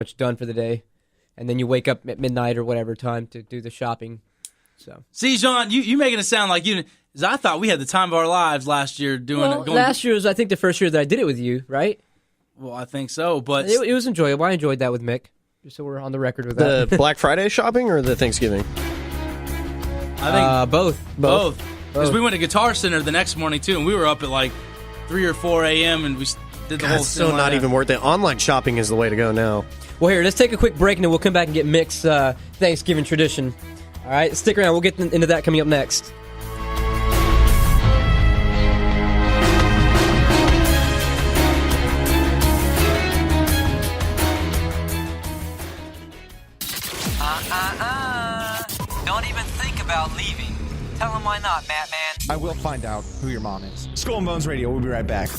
much done for the day, and then you wake up at midnight or whatever time to do the shopping. So see, John, you making it sound like you. Cause I thought we had the time of our lives last year doing it. Last year was, I think, the first year that I did it with you, right? Well, I think so, but it was enjoyable. I enjoyed that with Mick. Just so we're on the record with that. The Black Friday shopping or the Thanksgiving? I think both. Because we went to Guitar Center the next morning too, and we were up at like 3 or 4 a.m. and we did the whole thing. So not even worth it. Online shopping is the way to go now. Well, here, let's take a quick break, and then we'll come back and get Mick's Thanksgiving tradition. All right, stick around. We'll get into that coming up next. Don't even think about leaving. Tell him why not, Matt Man. I will find out who your mom is. Skull and Bones Radio, we'll be right back.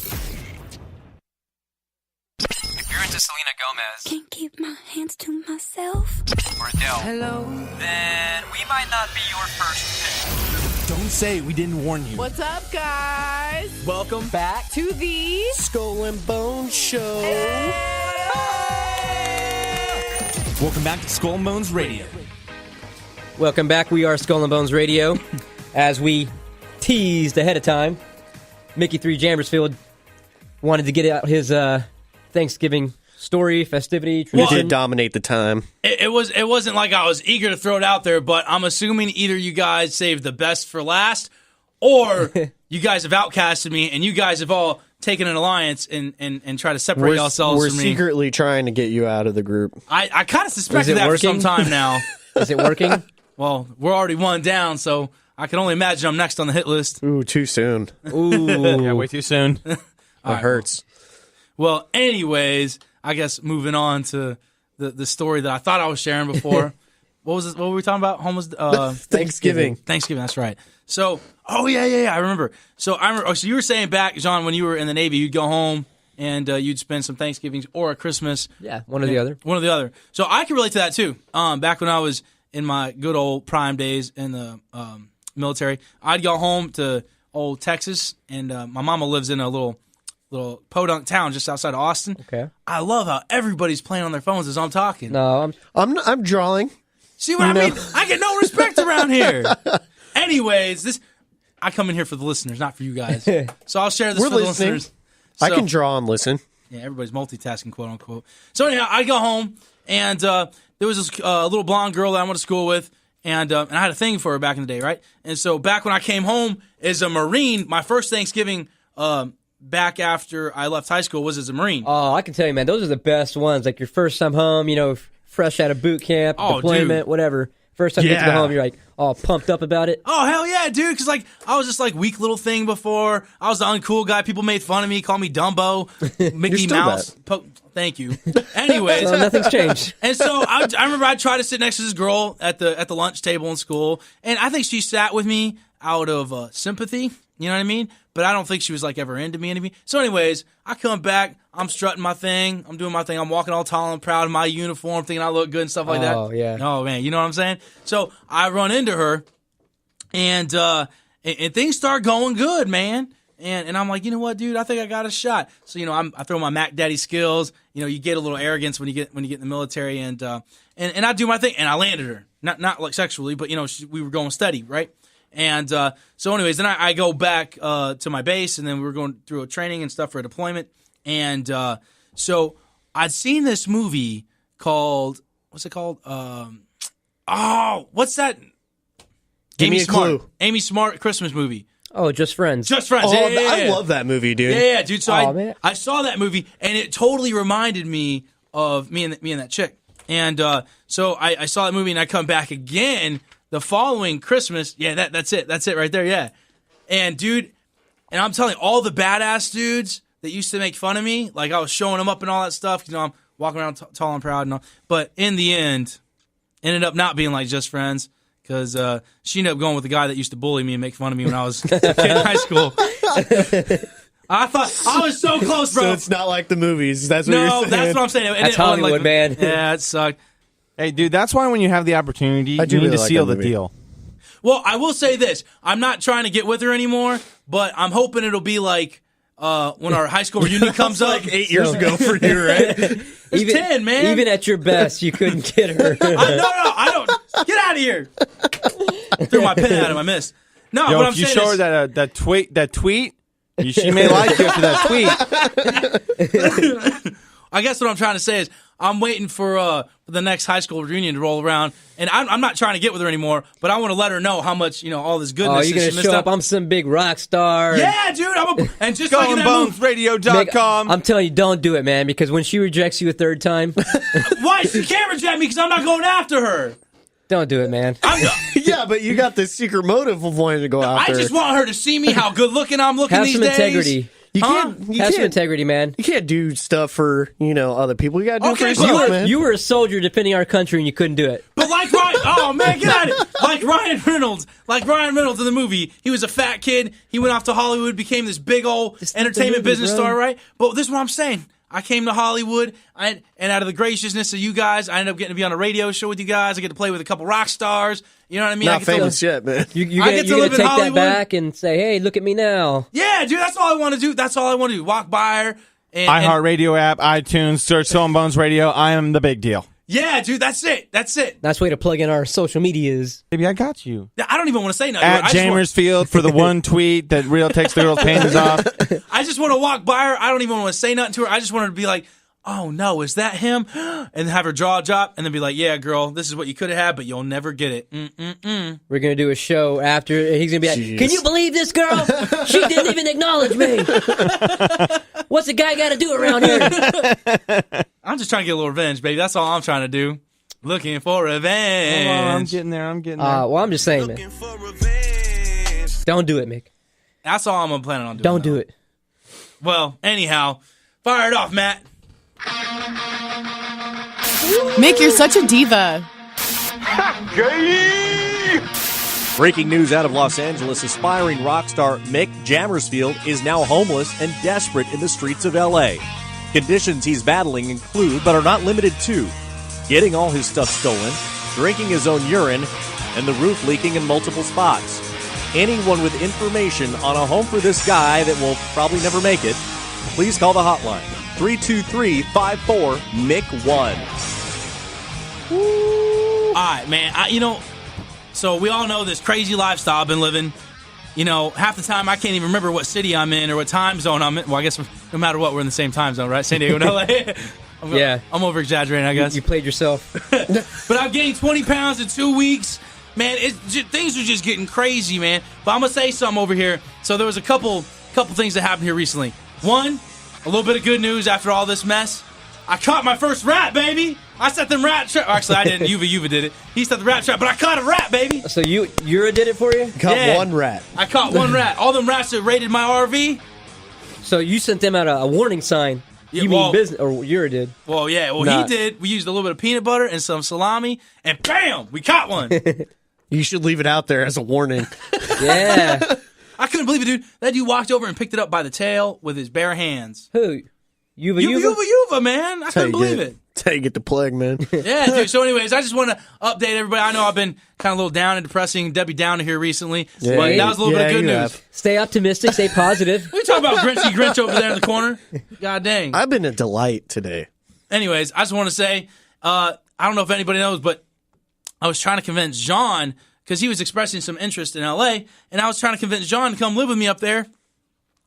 If you're into Selena Gomez, can't keep my hands to myself, or Adele, hello, then we might not be your first pick. Don't say we didn't warn you. What's up, guys? Welcome back To the Skull and Bones Show. Welcome back to Skull and Bones Radio. Welcome back. We are Skull and Bones Radio. As we teased ahead of time, Mickey 3 Jambersfield wanted to get out his Thanksgiving story, festivity, tradition. You did dominate the time. It wasn't like I was eager to throw it out there, but I'm assuming either you guys saved the best for last, or you guys have outcasted me, and you guys have all taken an alliance and try to separate yourselves We're from me. secretly trying to get you out of the group. I kind of suspected that working? for some time now. Is it working? Well, we're already one down, so I can only imagine I'm next on the hit list. Ooh, too soon. Ooh. Yeah, way too soon. It hurts. Well, anyways, I guess moving on to the story that I thought I was sharing before. What were we talking about? Homeless Thanksgiving. Thanksgiving, that's right. So, yeah, I remember. So you were saying back, John, when you were in the Navy, you'd go home and you'd spend some Thanksgivings or a Christmas. Yeah, one or the other. One or the other. So I can relate to that too. Back when I was in my good old prime days in the military, I'd go home to old Texas, and my mama lives in a little podunk town just outside of Austin. Okay. I love how everybody's playing on their phones as I'm talking. No, I'm drawing. See what I mean? I get no respect around here. Anyways, I come in here for the listeners, not for you guys. So I'll share this We're for the listening. listeners. I can draw and listen. Yeah, everybody's multitasking, quote unquote. So anyhow, I go home, and there was this little blonde girl that I went to school with, and I had a thing for her back in the day, right? And so back when I came home as a Marine, my first Thanksgiving back after I left high school was as a Marine. Oh, I can tell you, man, those are the best ones. Like your first time home, fresh out of boot camp, deployment, dude. Whatever. First time you get to go home, you're like all pumped up about it. Oh, hell yeah, dude. Because, I was just, weak little thing before. I was the uncool guy. People made fun of me, called me Dumbo, Mickey Mouse. Thank you. Anyways. So nothing's changed. And so I remember I tried to sit next to this girl at the lunch table in school, and I think she sat with me out of sympathy. You know what I mean? But I don't think she was, ever into me. So anyways, I come back. I'm strutting my thing. I'm doing my thing. I'm walking all tall and proud in my uniform, thinking I look good and stuff like that. Oh, yeah. Oh, man. You know what I'm saying? So I run into her, and things start going good, man. And I'm like, you know what, dude? I think I got a shot. So, I throw my Mac Daddy skills. You get a little arrogance when you get in the military, and I do my thing, and I landed her. Not like sexually, but, we were going steady, right? And so anyways, then I go back to my base, and then we were going through a training and stuff for a deployment. And so I'd seen this movie called, what's it called? What's that? Give me a Smart. clue. Amy Smart Christmas movie. Oh, Just Friends. Just Friends. Oh, Yeah. I love that movie, dude. Yeah, dude. So man. I saw that movie, and it totally reminded me of me and that chick. And so I saw that movie, and I come back again the following Christmas. Yeah, that's it. That's it right there. Yeah. And dude, and I'm telling you, all the badass dudes that used to make fun of me, I was showing them up and all that stuff. I'm walking around tall and proud and all. But in the end, ended up not being like Just Friends, because she ended up going with the guy that used to bully me and make fun of me when I was a kid in high school. I thought I was so close, bro. So it's not like the movies. That's what you're saying. No, that's what I'm saying. That's Hollywood, man. Yeah, it sucked. Hey, dude, that's why when you have the opportunity, you do need really to like seal that the movie. deal. Well, I will say this. I'm not trying to get with her anymore, but I'm hoping it'll be like when our high school reunion comes up. Like 8 years ago for you, right? It's 10, man. Even at your best, you couldn't get her. I don't. Get out of here. Threw my pen at him. I missed. No, Yo, what I'm if you saying show is, her that tweet, she may like you after that tweet. I guess what I'm trying to say is I'm waiting for the next high school reunion to roll around, and I'm not trying to get with her anymore, but I want to let her know how much all this goodness. Oh, you're going gonna show up? I'm some big rock star. Yeah, dude. And just like in that movie. SkullandBonesRadio.com. I'm telling you, don't do it, man. Because when she rejects you a third time, Why she can't reject me? Because I'm not going after her. don't do it, man. Yeah, but you got this secret motive of wanting to go after. I just want her to see me how good looking I'm looking Have these some days. integrity. You Huh? Have some integrity, man. You can't do stuff for other people. You got to do it for Okay, yourself, but man. You were a soldier defending our country, and you couldn't do it. But like Ryan, oh man, get out of it. Like Ryan Reynolds in the movie, he was a fat kid. He went off to Hollywood, became this big old Just like entertainment the movie, business bro. star, right? But this is what I'm saying. I came to Hollywood, and out of the graciousness of you guys, I ended up getting to be on a radio show with you guys. I get to play with a couple rock stars. You know what I mean? I Not get to- famous yet, man. You're I gonna, get to you're live gonna in take that Hollywood. back and say, "Hey, look at me now." Yeah, dude, that's all I want to do. That's all I want to do. Walk by her. And iHeartRadio app, iTunes, search Skull and Bones Radio. I am the big deal. yeah, dude, that's it. That's it. Nice way to plug in our social medias. Baby, I got you. I don't even want to say nothing. At I just want- Jamersfield for the one tweet that real takes the girl's panties off. I just want to walk by her. I don't even want to say nothing to her. I just want her to be like, oh no, is that him? And have her jaw drop and then be like, yeah, girl, this is what you could have had, but you'll never get it. We're gonna do a show after. He's gonna be like, Jeez. "Can you believe this girl? She didn't even acknowledge me. What's a guy got to do around here?" I'm just trying to get a little revenge, baby. That's all I'm trying to do. Looking for revenge. I'm getting there. Well, I'm just saying, man. Don't do it, Mick. That's all I'm planning on doing. Don't do it. Well, anyhow, fire it off, Matt. Mick, you're such a diva. Breaking news out of Los Angeles, aspiring rock star Mick Jammersfield is now homeless and desperate in the streets of L.A. Conditions he's battling include, but are not limited to, getting all his stuff stolen, drinking his own urine, and the roof leaking in multiple spots. Anyone with information on a home for this guy that will probably never make it, please call the hotline, 323-54-MIC-1. All right, man. So we all know this crazy lifestyle I've been living. Half the time I can't even remember what city I'm in or what time zone I'm in. Well, I guess no matter what, we're in the same time zone, right? San Diego and LA. Yeah. I'm over exaggerating, I guess. You played yourself. But I've gained 20 pounds in 2 weeks. Man, things are just getting crazy, man. But I'm going to say something over here. So there was a couple things that happened here recently. One, a little bit of good news after all this mess. I caught my first rat, baby. I set them rat trap. Actually, I didn't. Yuva did it. He set the rat trap, but I caught a rat, baby. So Yura did it for you? Caught one rat. I caught one rat. All them rats that raided my RV. So you sent them out a warning sign. Yeah, You mean business, or Yura did? Well, yeah. Well, Nah. he did. We used a little bit of peanut butter and some salami, and bam, we caught one. You should leave it out there as a warning. Yeah. I couldn't believe it, dude. That dude walked over and picked it up by the tail with his bare hands. Who? Yuva? Yuva, man. I couldn't believe it. That's how you get the plague, man. Yeah, dude. So, anyways, I just want to update everybody. I know I've been kind of a little down and depressing, Debbie Downer here recently, but that was a little bit of good you news. have. Stay optimistic. Stay positive. We talk about Grinchy Grinch over there in the corner. God dang. I've been a delight today. Anyways, I just want to say, I don't know if anybody knows, but I was trying to convince John, because he was expressing some interest in LA, and I was trying to convince John to come live with me up there.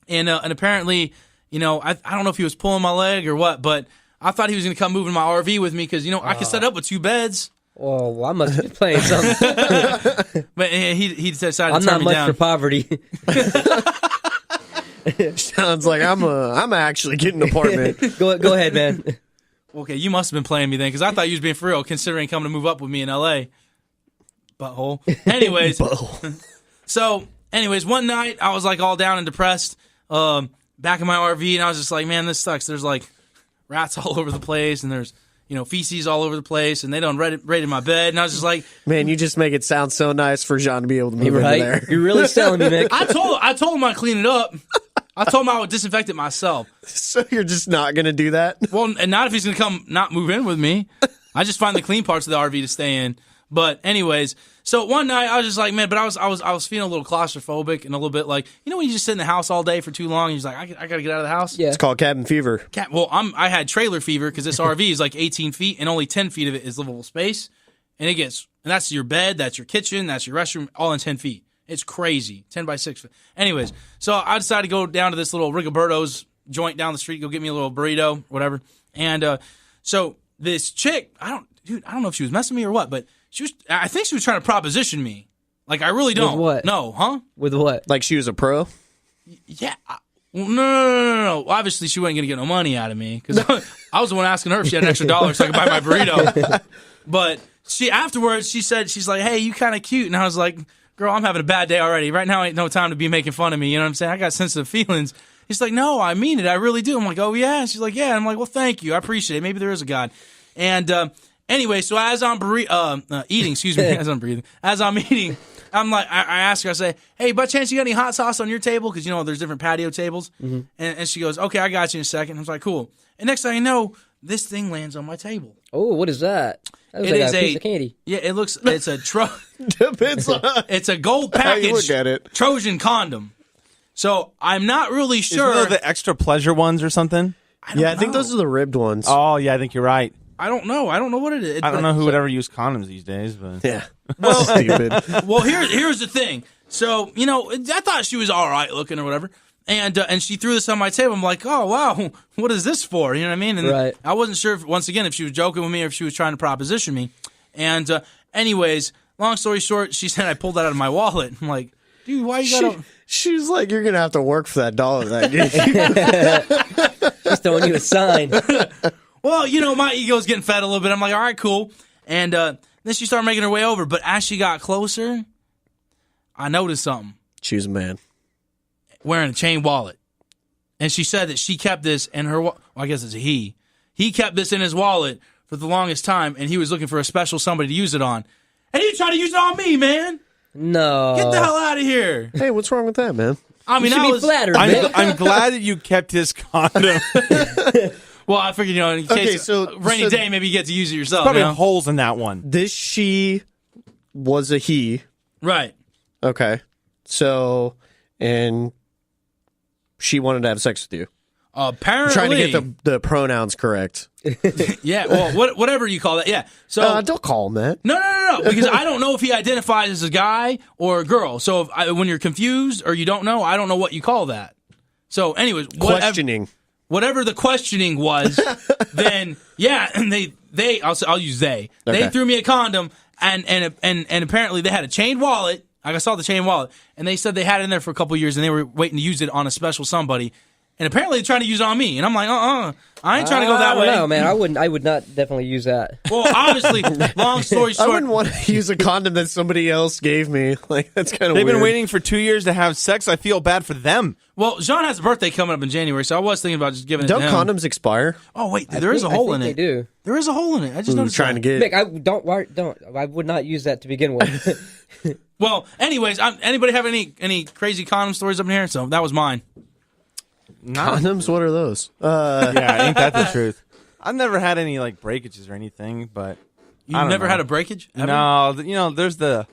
And apparently, I don't know if he was pulling my leg or what, but I thought he was going to come move in my RV with me because, I could set up with 2 beds. Oh, well, I must be playing something. But he decided I'm to turn not me much down. for poverty. Sounds like I'm actually getting an apartment. Go ahead, man. Okay, you must have been playing me then, because I thought you was being for real, considering coming to move up with me in LA. Butthole. Anyways, one night I was like all down and depressed, back in my RV, and I was just like, man, this sucks. There's like rats all over the place, and there's feces all over the place, and they done raided my bed, and I was just like, Man, you just make it sound so nice for John to be able to move You're over right. there. You're really selling me, Nick. I told him I'd clean it up. I told him I would disinfect it myself. So you're just not going to do that? Well, and not if he's going to come not move in with me. I just find the clean parts of the RV to stay in. But anyways, So one night I was just like, man, but I was feeling a little claustrophobic and a little bit like, you know, when you just sit in the house all day for too long, and you're like, I gotta get out of the house. Yeah. It's called cabin fever. Well, I had trailer fever because this RV is like 18 feet and only 10 feet of it is livable space, and that's your bed, that's your kitchen, that's your restroom, all in 10 feet. It's crazy, 10 by 6 feet. Anyways, so I decided to go down to this little Rigoberto's joint down the street, go get me a little burrito, whatever, and so this chick, I don't know if she was messing with me or what, but I think she was trying to proposition me. Like, I really don't. With what? No, huh? With what? Like she was a pro? Yeah. No. Obviously, she wasn't going to get no money out of me because I was the one asking her if she had an extra $1 so I could buy my burrito. But afterwards, she's like, hey, you kind of cute. And I was like, girl, I'm having a bad day already. Right now ain't no time to be making fun of me. You know what I'm saying? I got sensitive feelings. She's like, no, I mean it. I really do. I'm like, oh, yeah? She's like, yeah. I'm like, well, thank you. I appreciate it. Maybe there is a God. And anyway, so as I'm eating, as I'm eating, I'm like, I ask her, I say, hey, by chance you got any hot sauce on your table? Because, you know, there's different patio tables. Mm-hmm. And she goes, okay, I got you in a second. I was like, cool. And next thing I know, this thing lands on my table. Oh, what is that? That was it like is a piece of candy. Yeah, it's a Depends on it's a gold how you package look at it. Trojan condom. So I'm not really sure. Isn't those the extra pleasure ones or something? I think those are the ribbed ones. Oh, yeah, I think you're right. I don't know what it is. I don't know who would ever use condoms these days, but Yeah. Well, stupid. Well, here's the thing. So, you know, I thought she was all right looking or whatever. And she threw this on my table. I'm like, oh, wow, what is this for? You know what I mean? And right. I wasn't sure, if she was joking with me or if she was trying to proposition me. And anyways, long story short, she said I pulled that out of my wallet. I'm like, dude, why you got to... She's like, you're going to have to work for that $1 that gave you. She's throwing you a sign. Well, you know, my ego's getting fed a little bit. I'm like, all right, cool. And then she started making her way over. But as she got closer, I noticed something. She was a man. Wearing a chain wallet. And she said that she kept this in her I guess it's a he. He kept this in his wallet for the longest time, and he was looking for a special somebody to use it on. And he tried to use it on me, man. No. Get the hell out of here. Hey, what's wrong with that, man? I mean, you should be flattered, man. I'm glad that you kept his condom. Well, I figured, you know, in case rainy day, maybe you get to use it yourself. Probably you know? holes in that one. This she was a he. Right. Okay. So, and she wanted to have sex with you. Apparently. Trying to get the pronouns correct. Yeah, well, whatever you call that. Yeah. So don't call him that. No. Because I don't know if he identifies as a guy or a girl. So when you're confused or you don't know, I don't know what you call that. So, anyways, questioning. Whatever the questioning was, then yeah, and I'll use they. Okay. They threw me a condom, and apparently they had a chain wallet. I saw the chain wallet, and they said they had it in there for a couple years, and they were waiting to use it on a special somebody. And apparently they're trying to use it on me. And I'm like, I ain't trying to go that way. No, man, I would not definitely use that. Well, obviously, long story short. I wouldn't want to use a condom that somebody else gave me. Like, that's kind of weird. They've been waiting for 2 years to have sex. I feel bad for them. Well, Jean has a birthday coming up in January, so I was thinking about just giving it to him. Don't condoms expire? Oh, wait, there is a hole in it. They do. There is a hole in it. I just noticed trying to get... Mick, I would not use that to begin with. Well, anyways, anybody have any crazy condom stories up in here? So that was mine. Condoms? What are those? Yeah, ain't that the truth? I've never had any like breakages or anything, but you've never had a breakage? Ever? No, you know, there's the.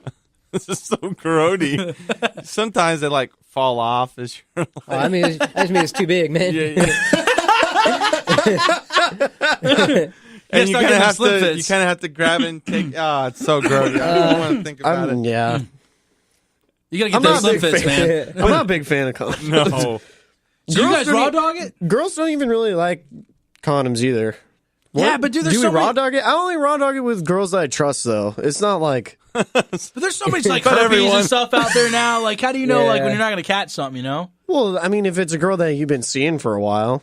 This is so grody. Sometimes they like fall off as you're like, I just mean it's too big, man. Yeah. And you kind of have to grab it and take. Oh, it's so grody. I don't want to think about it. Yeah. You gotta get those slim fits, man. I'm not a big fan of condoms. No. So you guys raw dog it? Girls don't even really like condoms either. Yeah, but dude, do we raw dog it? I only raw dog it with girls that I trust, though. It's not like. But there's so much like herpes and stuff out there now. Like, how do you know like when you're not gonna catch something? You know? Well, I mean, if it's a girl that you've been seeing for a while.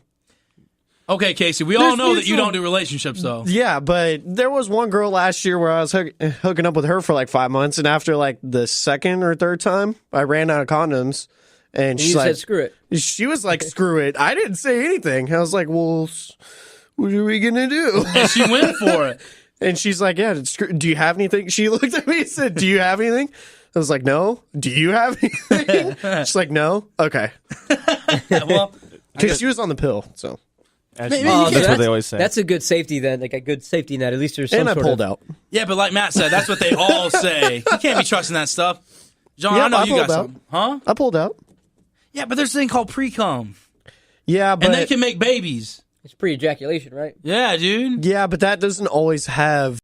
Okay, Casey. We all know that you don't do relationships, though. Yeah, but there was one girl last year where I was hooking up with her for like 5 months, and after like the second or third time, I ran out of condoms. And she's like, said, screw it. She was like, screw it. I didn't say anything. I was like, well, what are we going to do? And she went for it. And she's like, yeah, do you have anything? She looked at me and said, do you have anything? I was like, no. Do you have anything? She's like, no. Okay. Well, because she was on the pill, so. That's what they always say. That's a good safety then, like a good safety net. At least there's some And I sort pulled of, out. Yeah, but like Matt said, that's what they all say. You can't be trusting that stuff. John, Yeah, I know I you got pulled out. something. Huh? I pulled out. Yeah, but there's a thing called pre-cum. Yeah, but And they can make babies. It's pre-ejaculation, right? Yeah, dude. yeah, but that doesn't always have